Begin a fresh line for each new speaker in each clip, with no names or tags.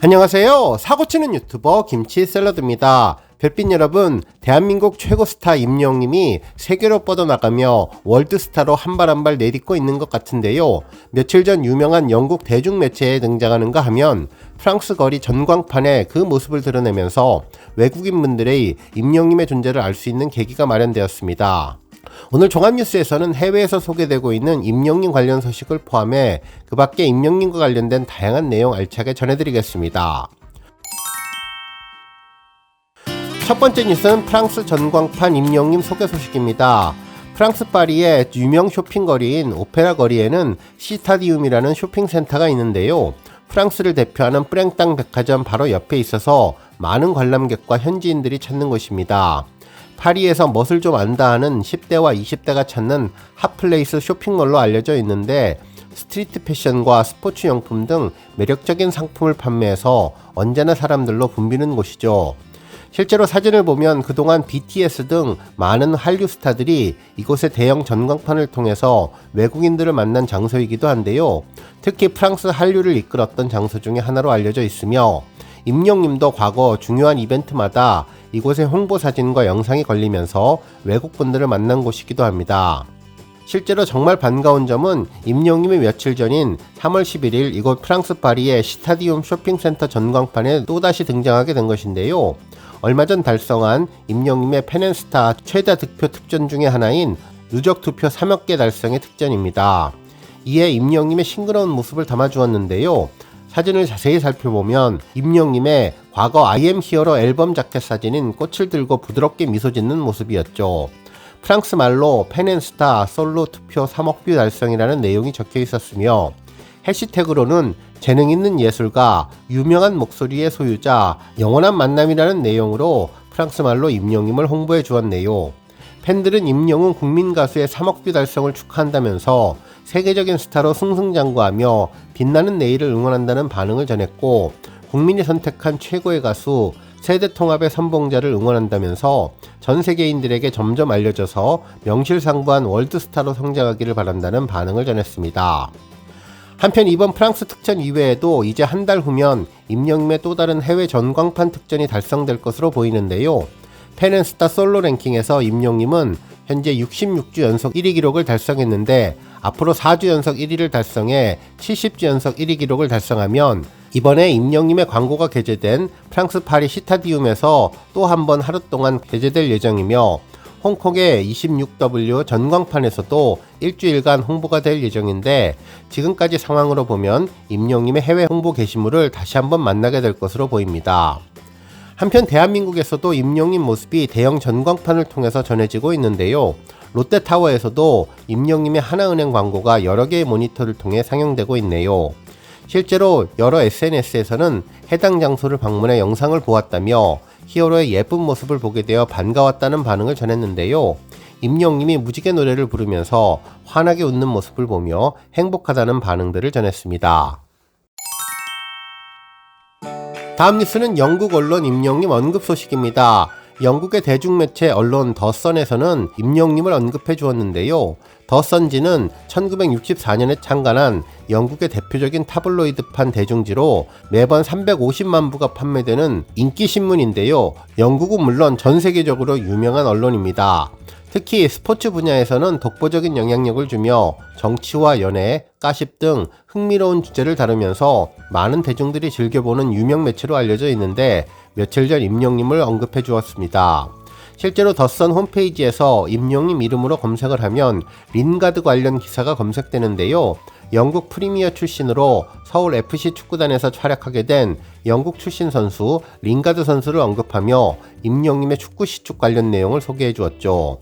안녕하세요. 사고치는 유튜버 김치샐러드입니다. 별빛 여러분, 대한민국 최고 스타 임영웅님이 세계로 뻗어나가며 월드스타로 한 발 한 발 내딛고 있는 것 같은데요. 며칠 전 유명한 영국 대중매체에 등장하는가 하면 프랑스 거리 전광판에 그 모습을 드러내면서 외국인분들의 임영웅님의 존재를 알 수 있는 계기가 마련되었습니다. 오늘 종합뉴스에서는 해외에서 소개되고 있는 임영웅님 관련 소식을 포함해 그 밖에 임영웅님과 관련된 다양한 내용 알차게 전해드리겠습니다. 첫 번째 뉴스는 프랑스 전광판 임영웅님 소개 소식입니다. 프랑스 파리의 유명 쇼핑거리인 오페라 거리에는 시타디움이라는 쇼핑센터가 있는데요. 프랑스를 대표하는 뿌랭땅 백화점 바로 옆에 있어서 많은 관람객과 현지인들이 찾는 곳입니다. 파리에서 멋을 좀 안다 하는 10대와 20대가 찾는 핫플레이스 쇼핑몰로 알려져 있는데 스트리트 패션과 스포츠 용품 등 매력적인 상품을 판매해서 언제나 사람들로 붐비는 곳이죠. 실제로 사진을 보면 그동안 BTS 등 많은 한류 스타들이 이곳의 대형 전광판을 통해서 외국인들을 만난 장소이기도 한데요. 특히 프랑스 한류를 이끌었던 장소 중에 하나로 알려져 있으며 임영웅님도 과거 중요한 이벤트마다 이곳의 홍보 사진과 영상이 걸리면서 외국분들을 만난 곳이기도 합니다. 실제로 정말 반가운 점은 임영웅님이 며칠 전인 3월 11일 이곳 프랑스 파리의 시타디움 쇼핑센터 전광판에 또다시 등장하게 된 것인데요. 얼마 전 달성한 임영웅님의 팬앤스타 최다 득표 특전 중의 하나인 누적 투표 3억 개 달성의 특전입니다. 이에 임영웅님의 싱그러운 모습을 담아주었는데요. 사진을 자세히 살펴보면 임영웅님의 과거 I am 히어로 앨범 자켓 사진인 꽃을 들고 부드럽게 미소 짓는 모습이었죠. 프랑스 말로 팬앤스타 솔로 투표 3억 뷰 달성이라는 내용이 적혀 있었으며 해시태그로는 재능 있는 예술가, 유명한 목소리의 소유자, 영원한 만남이라는 내용으로 프랑스 말로 임영웅님을 홍보해 주었네요. 팬들은 임영웅 국민 가수의 3억 뷰 달성을 축하한다면서 세계적인 스타로 승승장구하며 빛나는 내일을 응원한다는 반응을 전했고 국민이 선택한 최고의 가수, 세대 통합의 선봉자를 응원한다면서 전 세계인들에게 점점 알려져서 명실상부한 월드스타로 성장하기를 바란다는 반응을 전했습니다. 한편 이번 프랑스 특전 이외에도 이제 한 달 후면 임영웅님의 또 다른 해외 전광판 특전이 달성될 것으로 보이는데요. 팬앤스타 솔로 랭킹에서 임영웅님은 현재 66주 연속 1위 기록을 달성했는데 앞으로 4주 연속 1위를 달성해 70주 연속 1위 기록을 달성하면 이번에 임영웅님의 광고가 게재된 프랑스 파리 시타디움에서 또 한 번 하루 동안 게재될 예정이며 홍콩의 26W 전광판에서도 일주일간 홍보가 될 예정인데 지금까지 상황으로 보면 임영웅님의 해외 홍보 게시물을 다시 한번 만나게 될 것으로 보입니다. 한편 대한민국에서도 임영웅님 모습이 대형 전광판을 통해서 전해지고 있는데요. 롯데타워에서도 임영웅님의 하나은행 광고가 여러 개의 모니터를 통해 상영되고 있네요. 실제로 여러 SNS에서는 해당 장소를 방문해 영상을 보았다며 히어로의 예쁜 모습을 보게 되어 반가웠다는 반응을 전했는데요. 임영웅님이 무지개 노래를 부르면서 환하게 웃는 모습을 보며 행복하다는 반응들을 전했습니다. 다음 뉴스는 영국 언론 임영웅님 언급 소식입니다. 영국의 대중매체 언론 더선에서는 임영웅님을 언급해 주었는데요. 더선지는 1964년에 창간한 영국의 대표적인 타블로이드판 대중지로 매번 350만 부가 판매되는 인기 신문인데요. 영국은 물론 전 세계적으로 유명한 언론입니다. 특히 스포츠 분야에서는 독보적인 영향력을 주며 정치와 연애, 가십 등 흥미로운 주제를 다루면서 많은 대중들이 즐겨보는 유명 매체로 알려져 있는데 며칠 전 임영웅님을 언급해 주었습니다. 실제로 더선 홈페이지에서 임영웅님 이름으로 검색을 하면 린가드 관련 기사가 검색되는데요. 영국 프리미어 출신으로 서울 FC 축구단에서 활약하게 된 영국 출신 선수 린가드 선수를 언급하며 임영웅님의 축구 시축 관련 내용을 소개해 주었죠.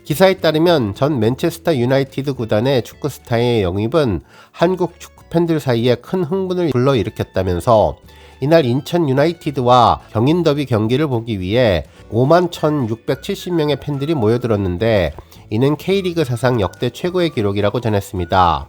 기사에 따르면 전 맨체스터 유나이티드 구단의 축구 스타의 영입은 한국 축구 팬들 사이에 큰 흥분을 불러일으켰다면서 이날 인천 유나이티드와 경인 더비 경기를 보기 위해 51,670명의 팬들이 모여들었는데 이는 K리그 사상 역대 최고의 기록이라고 전했습니다.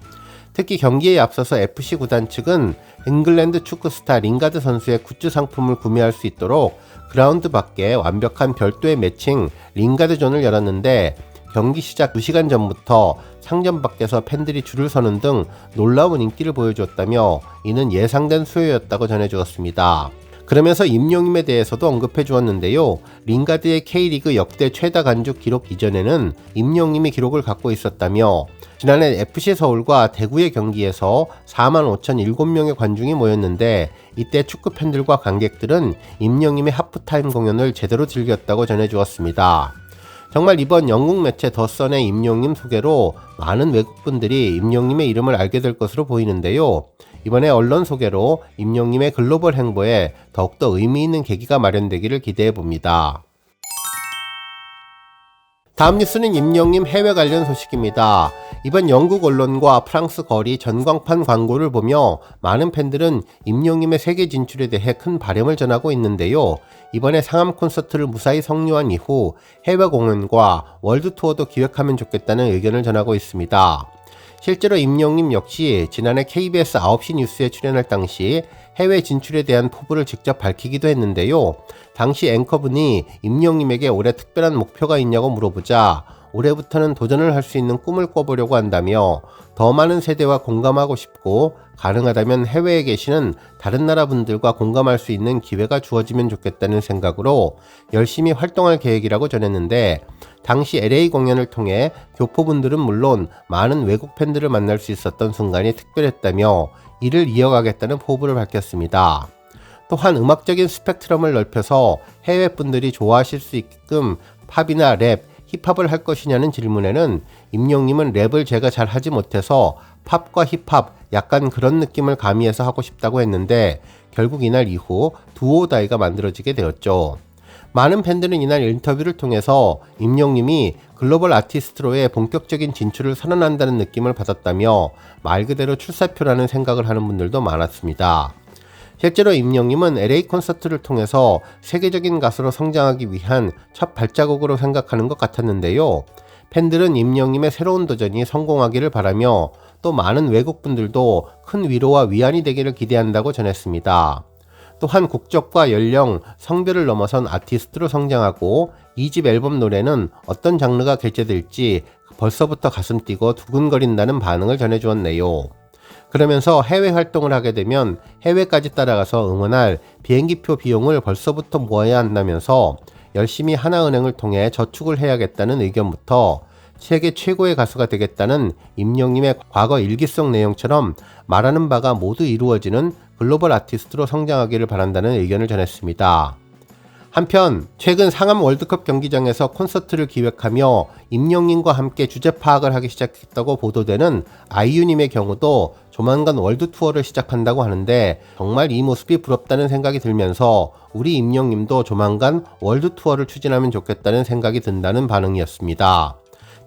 특히 경기에 앞서서 FC 구단 측은 잉글랜드 축구 스타 링가드 선수의 굿즈 상품을 구매할 수 있도록 그라운드 밖에 완벽한 별도의 매칭 링가드 존을 열었는데 경기 시작 2시간 전부터 상점 밖에서 팬들이 줄을 서는 등 놀라운 인기를 보여주었다며 이는 예상된 수요였다고 전해주었습니다. 그러면서 임영임에 대해서도 언급해 주었는데요. 링가드의 K리그 역대 최다 관중 기록 이전에는 임영임이 기록을 갖고 있었다며 지난해 FC 서울과 대구의 경기에서 45,007명의 관중이 모였는데 이때 축구 팬들과 관객들은 임영임의 하프타임 공연을 제대로 즐겼다고 전해주었습니다. 정말 이번 영국 매체 더선의 임영임 소개로 많은 외국분들이 임영임의 이름을 알게 될 것으로 보이는데요. 이번에 언론 소개로 임영임의 글로벌 행보에 더욱더 의미 있는 계기가 마련되기를 기대해 봅니다. 다음 뉴스는 임영임 해외 관련 소식입니다. 이번 영국 언론과 프랑스 거리 전광판 광고를 보며 많은 팬들은 임영임의 세계 진출에 대해 큰 바람을 전하고 있는데요. 이번에 상암 콘서트를 무사히 성료한 이후 해외 공연과 월드 투어도 기획하면 좋겠다는 의견을 전하고 있습니다. 실제로 임영임 역시 지난해 KBS 9시 뉴스에 출연할 당시 해외 진출에 대한 포부를 직접 밝히기도 했는데요. 당시 앵커분이 임영임에게 올해 특별한 목표가 있냐고 물어보자 올해부터는 도전을 할 수 있는 꿈을 꿔보려고 한다며 더 많은 세대와 공감하고 싶고 가능하다면 해외에 계시는 다른 나라 분들과 공감할 수 있는 기회가 주어지면 좋겠다는 생각으로 열심히 활동할 계획이라고 전했는데 당시 LA 공연을 통해 교포분들은 물론 많은 외국 팬들을 만날 수 있었던 순간이 특별했다며 이를 이어가겠다는 포부를 밝혔습니다. 또한 음악적인 스펙트럼을 넓혀서 해외 분들이 좋아하실 수 있게끔 팝이나 랩, 힙합을 할 것이냐는 질문에는 임영임은 랩을 제가 잘 하지 못해서 팝과 힙합 약간 그런 느낌을 가미해서 하고 싶다고 했는데 결국 이날 이후 두오다이가 만들어지게 되었죠. 많은 팬들은 이날 인터뷰를 통해서 임영임이 글로벌 아티스트로의 본격적인 진출을 선언한다는 느낌을 받았다며 말 그대로 출사표라는 생각을 하는 분들도 많았습니다. 실제로 임영임은 LA 콘서트를 통해서 세계적인 가수로 성장하기 위한 첫 발자국으로 생각하는 것 같았는데요. 팬들은 임영임의 새로운 도전이 성공하기를 바라며 또 많은 외국분들도 큰 위로와 위안이 되기를 기대한다고 전했습니다. 또한 국적과 연령, 성별을 넘어선 아티스트로 성장하고 2집 앨범 노래는 어떤 장르가 개최될지 벌써부터 가슴 뛰고 두근거린다는 반응을 전해주었네요. 그러면서 해외 활동을 하게 되면 해외까지 따라가서 응원할 비행기표 비용을 벌써부터 모아야 한다면서 열심히 하나은행을 통해 저축을 해야겠다는 의견부터 세계 최고의 가수가 되겠다는 임영임의 과거 일기 속 내용처럼 말하는 바가 모두 이루어지는 글로벌 아티스트로 성장하기를 바란다는 의견을 전했습니다. 한편 최근 상암 월드컵 경기장에서 콘서트를 기획하며 임영임과 함께 주제 파악을 하기 시작했다고 보도되는 아이유님의 경우도 조만간 월드 투어를 시작한다고 하는데 정말 이 모습이 부럽다는 생각이 들면서 우리 임영임도 조만간 월드 투어를 추진하면 좋겠다는 생각이 든다는 반응이었습니다.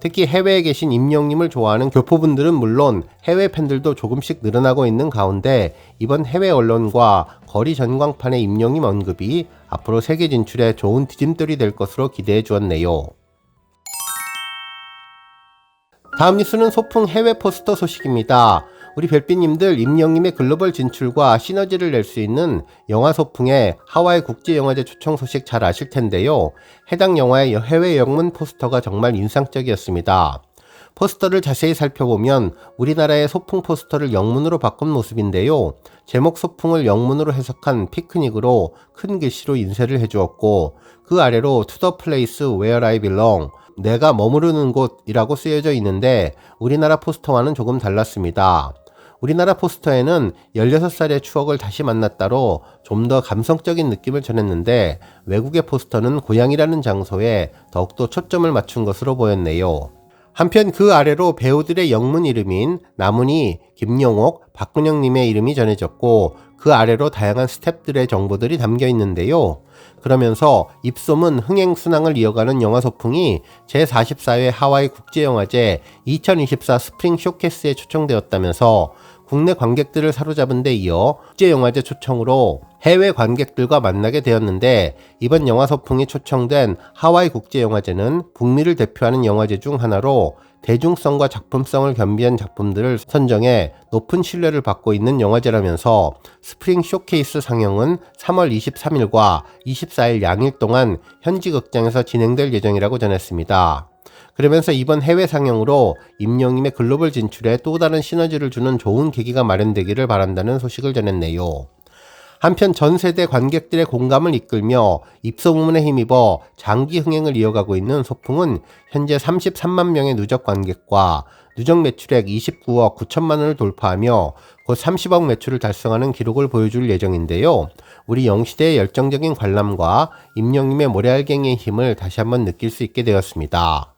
특히 해외에 계신 임영임을 좋아하는 교포분들은 물론 해외 팬들도 조금씩 늘어나고 있는 가운데 이번 해외 언론과 거리 전광판의 임영임 언급이 앞으로 세계 진출에 좋은 디딤돌이 될 것으로 기대해 주었네요. 다음 뉴스는 소풍 해외 포스터 소식입니다. 우리 별빛님들 임영임의 글로벌 진출과 시너지를 낼 수 있는 영화 소풍의 하와이 국제영화제 초청 소식 잘 아실 텐데요. 해당 영화의 해외 영문 포스터가 정말 인상적이었습니다. 포스터를 자세히 살펴보면 우리나라의 소풍 포스터를 영문으로 바꾼 모습인데요. 제목 소풍을 영문으로 해석한 피크닉으로 큰 글씨로 인쇄를 해주었고 그 아래로 To the place where I belong, 내가 머무르는 곳이라고 쓰여져 있는데 우리나라 포스터와는 조금 달랐습니다. 우리나라 포스터에는 16살의 추억을 다시 만났다로 좀 더 감성적인 느낌을 전했는데 외국의 포스터는 고향이라는 장소에 더욱더 초점을 맞춘 것으로 보였네요. 한편 그 아래로 배우들의 영문 이름인 나문희, 김영옥, 박근영님의 이름이 전해졌고 그 아래로 다양한 스태프들의 정보들이 담겨 있는데요. 그러면서 입소문 흥행순항을 이어가는 영화 소풍이 제44회 하와이 국제영화제 2024 스프링 쇼케이스에 초청되었다면서 국내 관객들을 사로잡은 데 이어 국제영화제 초청으로 해외 관객들과 만나게 되었는데 이번 영화 소풍이 초청된 하와이 국제영화제는 북미를 대표하는 영화제 중 하나로 대중성과 작품성을 겸비한 작품들을 선정해 높은 신뢰를 받고 있는 영화제라면서 스프링 쇼케이스 상영은 3월 23일과 24일 양일 동안 현지 극장에서 진행될 예정이라고 전했습니다. 그러면서 이번 해외 상영으로 임영님의 글로벌 진출에 또 다른 시너지를 주는 좋은 계기가 마련되기를 바란다는 소식을 전했네요. 한편 전 세대 관객들의 공감을 이끌며 입소문에 힘입어 장기 흥행을 이어가고 있는 소풍은 현재 33만 명의 누적 관객과 누적 매출액 29억 9천만 원을 돌파하며 곧 30억 매출을 달성하는 기록을 보여줄 예정인데요. 우리 영시대의 열정적인 관람과 임영님의 모래알갱이의 힘을 다시 한번 느낄 수 있게 되었습니다.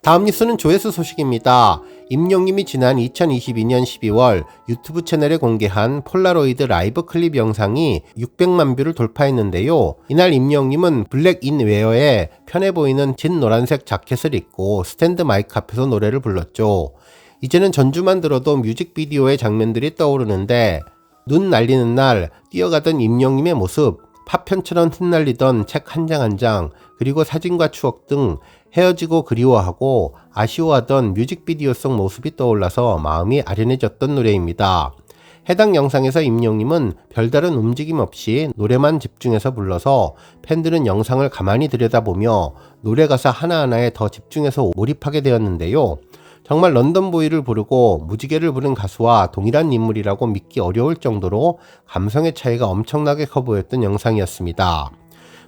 다음 뉴스는 조회수 소식입니다. 임영님이 지난 2022년 12월 유튜브 채널에 공개한 폴라로이드 라이브 클립 영상이 600만 뷰를 돌파했는데요. 이날 임영님은 블랙 인 웨어에 편해 보이는 진 노란색 자켓을 입고 스탠드 마이크 앞에서 노래를 불렀죠. 이제는 전주만 들어도 뮤직비디오의 장면들이 떠오르는데 눈 날리는 날 뛰어가던 임영님의 모습, 파편처럼 흩날리던 책 한 장 한 장, 그리고 사진과 추억 등 헤어지고 그리워하고 아쉬워하던 뮤직비디오 속 모습이 떠올라서 마음이 아련해졌던 노래입니다. 해당 영상에서 임영님은 별다른 움직임 없이 노래만 집중해서 불러서 팬들은 영상을 가만히 들여다보며 노래 가사 하나하나에 더 집중해서 몰입하게 되었는데요. 정말 런던보이를 부르고 무지개를 부른 가수와 동일한 인물이라고 믿기 어려울 정도로 감성의 차이가 엄청나게 커 보였던 영상이었습니다.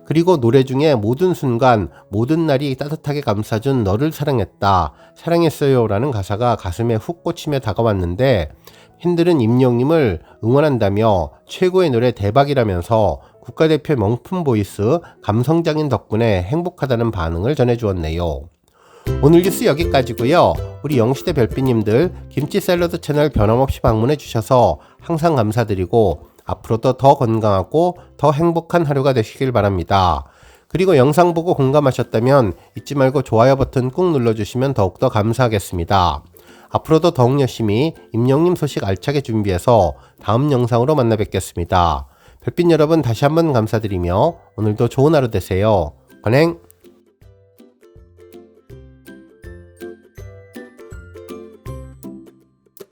그리고 노래 중에 모든 순간, 모든 날이 따뜻하게 감싸준 너를 사랑했다, 사랑했어요 라는 가사가 가슴에 훅 꽂히며 다가왔는데 팬들은 임영님을 응원한다며 최고의 노래 대박이라면서 국가대표 명품 보이스 감성장인 덕분에 행복하다는 반응을 전해주었네요. 오늘 뉴스 여기까지고요. 우리 영시대 별빛님들 김치 샐러드 채널 변함없이 방문해 주셔서 항상 감사드리고 앞으로도 더 건강하고 더 행복한 하루가 되시길 바랍니다. 그리고 영상 보고 공감하셨다면 잊지 말고 좋아요 버튼 꾹 눌러주시면 더욱더 감사하겠습니다. 앞으로도 더욱 열심히 임영님 소식 알차게 준비해서 다음 영상으로 만나 뵙겠습니다. 별빛 여러분 다시 한번 감사드리며 오늘도 좋은 하루 되세요. 건행!